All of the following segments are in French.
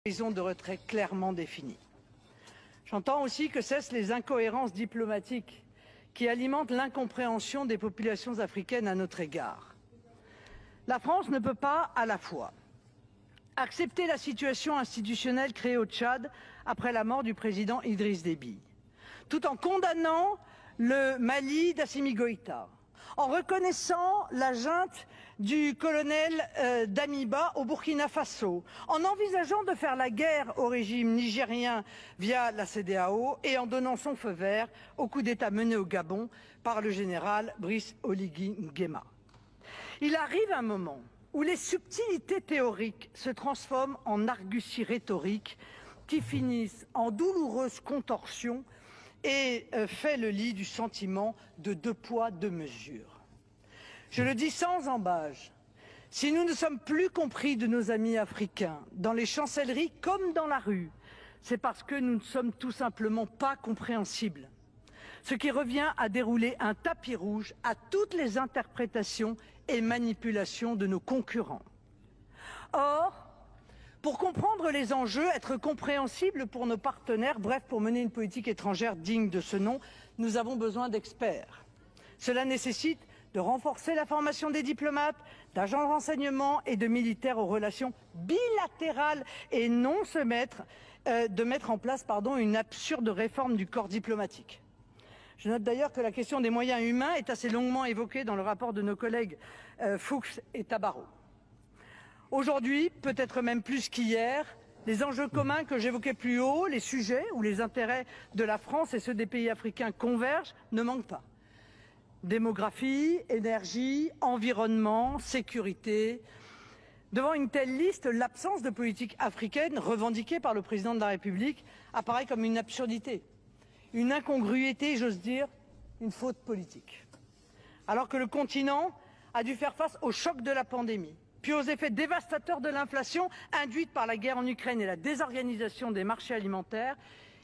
horizon de retrait clairement défini. J'entends aussi que cessent les incohérences diplomatiques qui alimentent l'incompréhension des populations africaines à notre égard. La France ne peut pas à la fois accepter la situation institutionnelle créée au Tchad après la mort du président Idriss Déby, tout en condamnant le Mali d'Assimi Goïta, en reconnaissant la junte du colonel Damiba au Burkina Faso, en envisageant de faire la guerre au régime nigérien via la CEDEAO et en donnant son feu vert au coup d'État mené au Gabon par le général Brice Oligui Nguema. Il arrive un moment où les subtilités théoriques se transforment en arguties rhétoriques qui finissent en douloureuses contorsions et fait le lit du sentiment de deux poids, deux mesures. Je le dis sans ambages, si nous ne sommes plus compris de nos amis africains, dans les chancelleries comme dans la rue, c'est parce que nous ne sommes tout simplement pas compréhensibles. Ce qui revient à dérouler un tapis rouge à toutes les interprétations et manipulations de nos concurrents. Or, pour comprendre les enjeux, être compréhensible pour nos partenaires, bref, pour mener une politique étrangère digne de ce nom, nous avons besoin d'experts. Cela nécessite de renforcer la formation des diplomates, d'agents de renseignement et de militaires aux relations bilatérales et non de mettre en place une absurde réforme du corps diplomatique. Je note d'ailleurs que la question des moyens humains est assez longuement évoquée dans le rapport de nos collègues Fuchs et Tabarot. Aujourd'hui, peut-être même plus qu'hier, les enjeux communs que j'évoquais plus haut, les sujets où les intérêts de la France et ceux des pays africains convergent, ne manquent pas. Démographie, énergie, environnement, sécurité. Devant une telle liste, l'absence de politique africaine revendiquée par le président de la République apparaît comme une absurdité, une incongruité, j'ose dire, une faute politique. Alors que le continent a dû faire face au choc de la pandémie, puis aux effets dévastateurs de l'inflation induite par la guerre en Ukraine et la désorganisation des marchés alimentaires,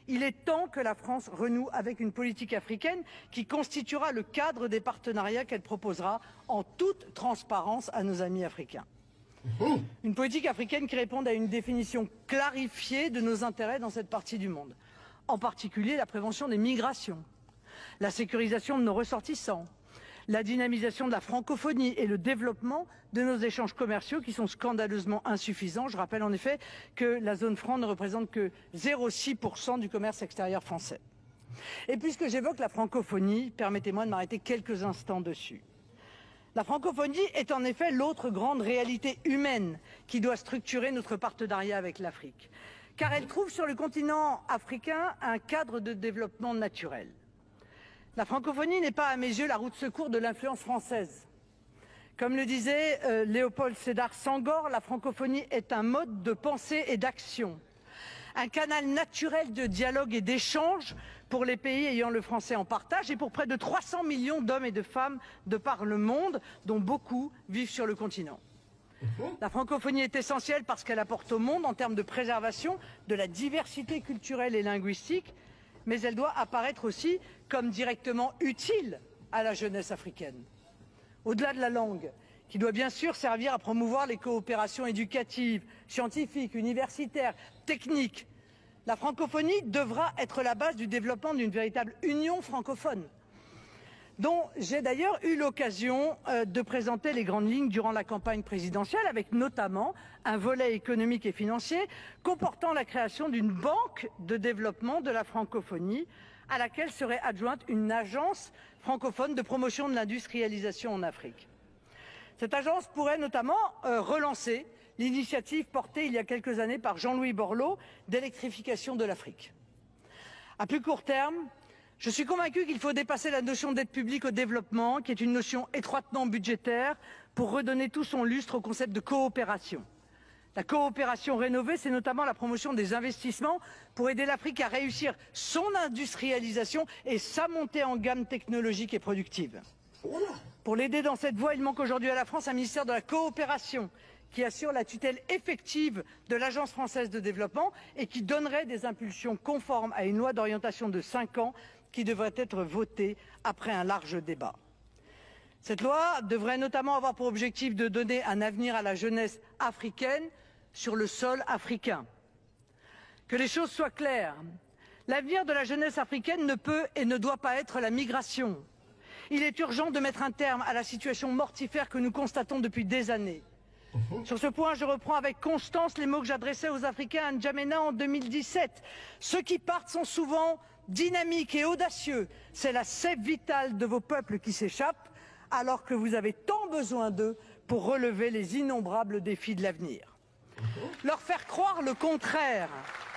il est temps que la France renoue avec une politique africaine qui constituera le cadre des partenariats qu'elle proposera en toute transparence à nos amis africains. Une politique africaine qui réponde à une définition clarifiée de nos intérêts dans cette partie du monde, en particulier la prévention des migrations, la sécurisation de nos ressortissants, la dynamisation de la francophonie et le développement de nos échanges commerciaux qui sont scandaleusement insuffisants. Je rappelle en effet que la zone franc ne représente que 0,6% du commerce extérieur français. Et puisque j'évoque la francophonie, permettez-moi de m'arrêter quelques instants dessus. La francophonie est en effet l'autre grande réalité humaine qui doit structurer notre partenariat avec l'Afrique, car elle trouve sur le continent africain un cadre de développement naturel. La francophonie n'est pas à mes yeux la roue de secours de l'influence française. Comme le disait Léopold Sédar Senghor, la francophonie est un mode de pensée et d'action, un canal naturel de dialogue et d'échange pour les pays ayant le français en partage et pour près de 300 millions d'hommes et de femmes de par le monde, dont beaucoup vivent sur le continent. La francophonie est essentielle parce qu'elle apporte au monde en termes de préservation de la diversité culturelle et linguistique, mais elle doit apparaître aussi comme directement utile à la jeunesse africaine. Au-delà de la langue, qui doit bien sûr servir à promouvoir les coopérations éducatives, scientifiques, universitaires, techniques, la francophonie devra être la base du développement d'une véritable union francophone, dont j'ai d'ailleurs eu l'occasion de présenter les grandes lignes durant la campagne présidentielle, avec notamment un volet économique et financier comportant la création d'une banque de développement de la francophonie, à laquelle serait adjointe une agence francophone de promotion de l'industrialisation en Afrique. Cette agence pourrait notamment relancer l'initiative portée il y a quelques années par Jean-Louis Borloo d'électrification de l'Afrique. À plus court terme, je suis convaincu qu'il faut dépasser la notion d'aide publique au développement, qui est une notion étroitement budgétaire, pour redonner tout son lustre au concept de coopération. La coopération rénovée, c'est notamment la promotion des investissements pour aider l'Afrique à réussir son industrialisation et sa montée en gamme technologique et productive. Pour l'aider dans cette voie, il manque aujourd'hui à la France un ministère de la coopération qui assure la tutelle effective de l'Agence française de développement et qui donnerait des impulsions conformes à une loi d'orientation de 5 ans qui devrait être votée après un large débat. Cette loi devrait notamment avoir pour objectif de donner un avenir à la jeunesse africaine sur le sol africain. Que les choses soient claires. L'avenir de la jeunesse africaine ne peut et ne doit pas être la migration. Il est urgent de mettre un terme à la situation mortifère que nous constatons depuis des années. Sur ce point, je reprends avec constance les mots que j'adressais aux Africains à N'Djamena en 2017. Ceux qui partent sont souvent dynamiques et audacieux. C'est la sève vitale de vos peuples qui s'échappe, alors que vous avez tant besoin d'eux pour relever les innombrables défis de l'avenir. Leur faire croire le contraire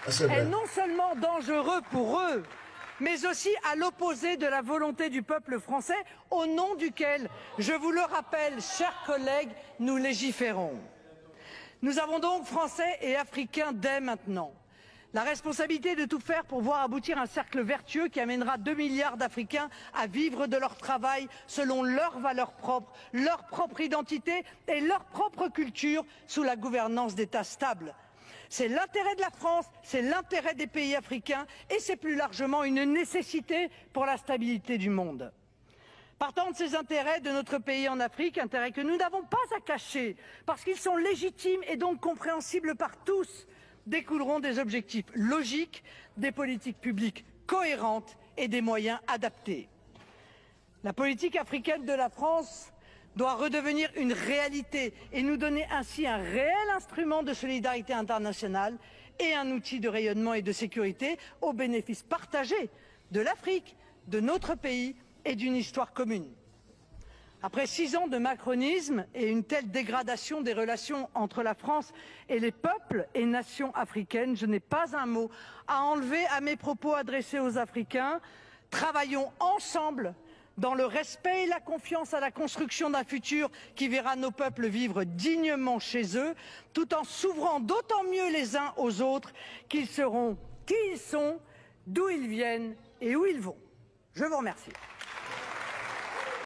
est non seulement dangereux pour eux, mais aussi à l'opposé de la volonté du peuple français, au nom duquel, je vous le rappelle, chers collègues, nous légiférons. Nous avons donc, Français et Africains, dès maintenant, la responsabilité de tout faire pour voir aboutir un cercle vertueux qui amènera 2 milliards d'Africains à vivre de leur travail selon leurs valeurs propres, leur propre identité et leur propre culture sous la gouvernance d'États stables. C'est l'intérêt de la France, c'est l'intérêt des pays africains et c'est plus largement une nécessité pour la stabilité du monde. Partant de ces intérêts de notre pays en Afrique, intérêts que nous n'avons pas à cacher parce qu'ils sont légitimes et donc compréhensibles par tous, découleront des objectifs logiques, des politiques publiques cohérentes et des moyens adaptés. La politique africaine de la France doit redevenir une réalité et nous donner ainsi un réel instrument de solidarité internationale et un outil de rayonnement et de sécurité au bénéfice partagé de l'Afrique, de notre pays et d'une histoire commune. Après 6 ans de macronisme et une telle dégradation des relations entre la France et les peuples et nations africaines, je n'ai pas un mot à enlever à mes propos adressés aux Africains. Travaillons ensemble dans le respect et la confiance à la construction d'un futur qui verra nos peuples vivre dignement chez eux, tout en s'ouvrant d'autant mieux les uns aux autres qu'ils seront qui ils sont, d'où ils viennent et où ils vont. Je vous remercie.